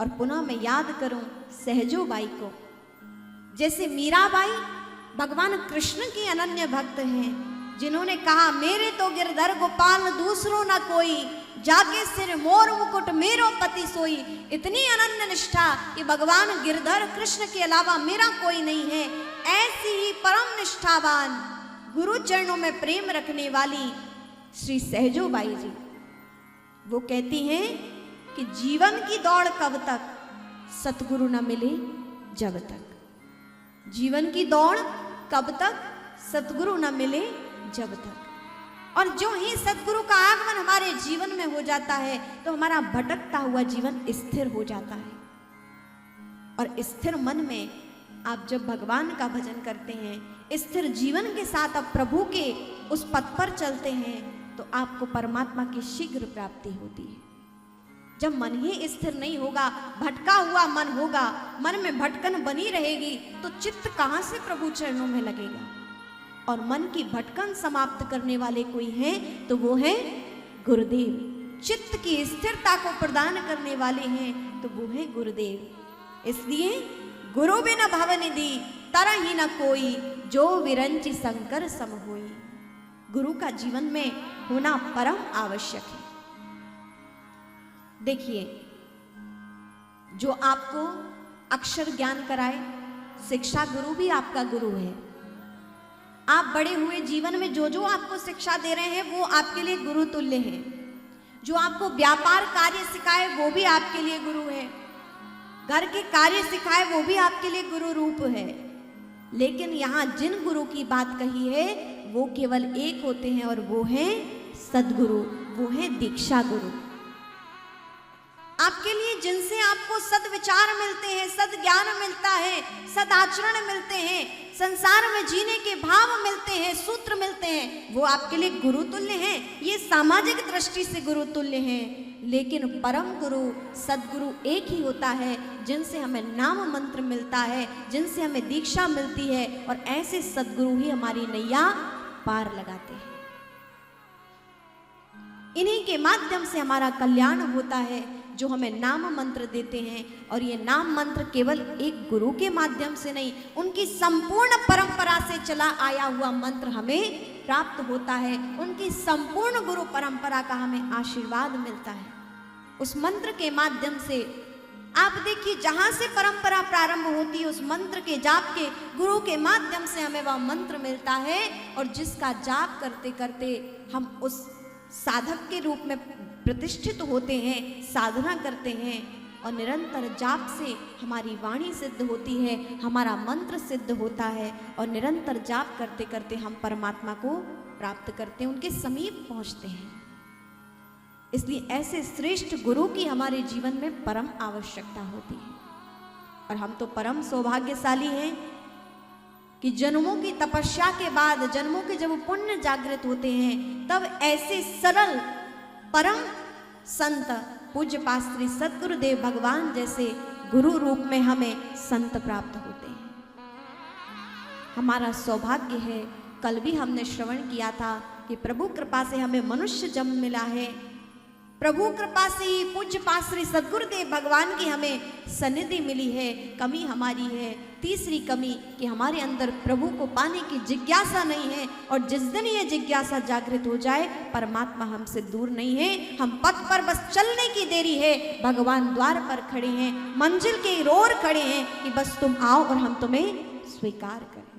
और पुनः मैं याद करूं सहजो बाई को। जैसे मीराबाई भगवान कृष्ण की अनन्य भक्त हैं, जिन्होंने कहा मेरे तो गिरधर गोपाल दूसरो ना कोई, जाके सिर मोर मुकुट मेरो पति सोई। इतनी अनन्य निष्ठा कि भगवान गिरधर कृष्ण के अलावा मेरा कोई नहीं है। ऐसी ही परम निष्ठावान गुरु चरणों में प्रेम रखने वाली श्री सहजो बाई जी, वो कहती हैं कि जीवन की दौड़ कब तक, सतगुरु न मिले जब तक। जीवन की दौड़ कब तक, सतगुरु न मिले जब तक। और जो ही सतगुरु का आगमन हमारे जीवन में हो जाता है तो हमारा भटकता हुआ जीवन स्थिर हो जाता है। और स्थिर मन में आप जब भगवान का भजन करते हैं, स्थिर जीवन के साथ आप प्रभु के उस पथ पर चलते हैं, तो आपको परमात्मा की शीघ्र प्राप्ति होती है। जब मन ही स्थिर नहीं होगा, भटका हुआ मन होगा, मन में भटकन बनी रहेगी, तो चित्त कहाँ से प्रभु चरणों में लगेगा। और मन की भटकन समाप्त करने वाले कोई हैं तो वो है गुरुदेव। चित्त की स्थिरता को प्रदान करने वाले हैं तो वो है गुरुदेव। इसलिए गुरु बिन भवनिधि तरहि न कोई, जो विरंचि शंकर सम होई। गुरु का जीवन में होना परम आवश्यक है। देखिए, जो आपको अक्षर ज्ञान कराए, शिक्षा गुरु भी आपका गुरु है। आप बड़े हुए जीवन में जो जो आपको शिक्षा दे रहे हैं वो आपके लिए गुरु तुल्य है। जो आपको व्यापार कार्य सिखाए वो भी आपके लिए गुरु है। घर के कार्य सिखाए वो भी आपके लिए गुरु रूप है। लेकिन यहाँ जिन गुरु की बात कही है वो केवल एक होते हैं और वो है सद्गुरु, वो है दीक्षा गुरु। आपके लिए जिनसे आपको सद्विचार मिलते हैं, सद्ज्ञान मिलता है, सदाचरण मिलते हैं, संसार में जीने के भाव मिलते हैं, सूत्र मिलते हैं, वो आपके लिए गुरु तुल्य हैं। ये सामाजिक दृष्टि से गुरु तुल्य हैं। लेकिन परम गुरु सद्गुरु एक ही होता है, जिनसे हमें नाम मंत्र मिलता है, जिनसे हमें दीक्षा मिलती है, और ऐसे सद्गुरु ही हमारी नैया पार लगाते हैं। इन्हीं के माध्यम से हमारा कल्याण होता है, जो हमें नाम मंत्र देते हैं। और ये नाम मंत्र केवल एक गुरु के माध्यम से नहीं, उनकी संपूर्ण परंपरा से चला आया हुआ मंत्र हमें प्राप्त होता है। उनकी संपूर्ण गुरु परंपरा का हमें आशीर्वाद मिलता है। उस मंत्र के माध्यम से आप देखिए, जहां से परंपरा प्रारंभ होती है, उस मंत्र के जाप के गुरु के माध्यम से हमें वह मंत्र मिलता है। और जिसका जाप करते करते हम उस साधक के रूप में प्रतिष्ठित होते हैं, साधना करते हैं, और निरंतर जाप से हमारी वाणी सिद्ध होती है, हमारा मंत्र सिद्ध होता है, और निरंतर जाप करते करते हम परमात्मा को प्राप्त करते हैं, उनके समीप पहुंचते हैं। इसलिए ऐसे श्रेष्ठ गुरु की हमारे जीवन में परम आवश्यकता होती है। और हम तो परम सौभाग्यशाली हैं कि जन्मों की तपस्या के बाद, जन्मों के जब पुण्य जागृत होते हैं, तब ऐसे सरल परम संत पूज्य पास श्री सद्गुरुदेव भगवान जैसे गुरु रूप में हमें संत प्राप्त होते हैं। हमारा सौभाग्य है। कल भी हमने श्रवण किया था कि प्रभु कृपा से हमें मनुष्य जन्म मिला है। प्रभु कृपा से ही पूज्य पास श्री सद्गुरुदेव भगवान की हमें सन्निधि मिली है। कमी हमारी है, तीसरी कमी कि हमारे अंदर प्रभु को पाने की जिज्ञासा नहीं है। और जिस दिन ये जिज्ञासा जागृत हो जाए, परमात्मा हमसे दूर नहीं है। हम पथ पर बस चलने की देरी है। भगवान द्वार पर खड़े हैं, मंजिल के ओर खड़े हैं कि बस तुम आओ और हम तुम्हें स्वीकार करें।